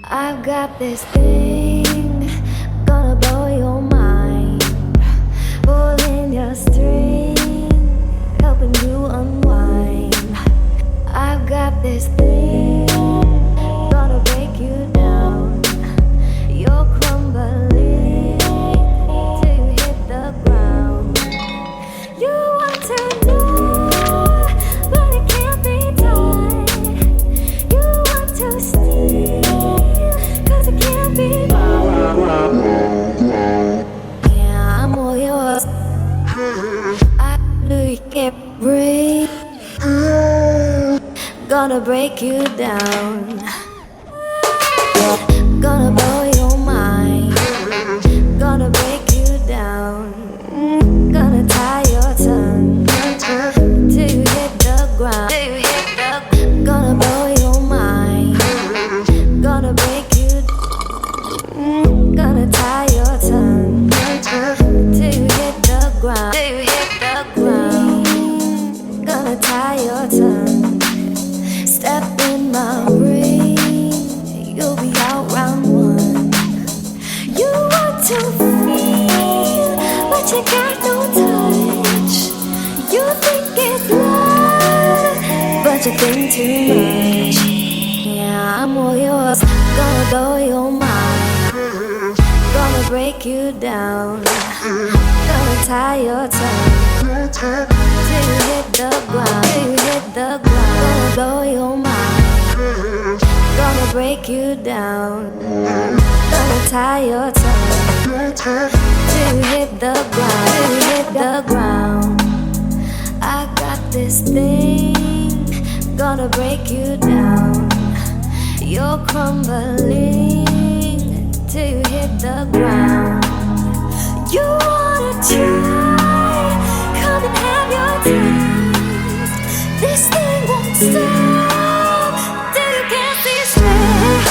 I've got this thing, gonna blow your mind, pulling your string, helping you unwind. I've got this thing, gonna break you down. You're crumbling till you hit the ground. You want to know, but it can't be done. You want to steal, yeah, I'm all yours. I really can't breathe. Gonna break you down. Gonna blow your mind. Gonna break you down. Gonna tie your tongue till you hit the ground. Gonna blow your mind. Gonna break you down. Gonna tie your tongue till you hit the ground. Gonna tie your tongue. Step in my ring, you'll be out round one. You want to feel, but you got no touch. You think it's love, but you think too much. Yeah, I'm all yours. Gonna blow your mind. Gonna break you down. Gonna tie your tongue till you hit the ground. Gonna blow your mind. Gonna break you down. Gonna tie your tongue till you hit the ground. I got this thing, gonna break you down. You're crumbling till you hit the ground. You wanna try, come and have your taste. This thing won't stop till you can't see straight.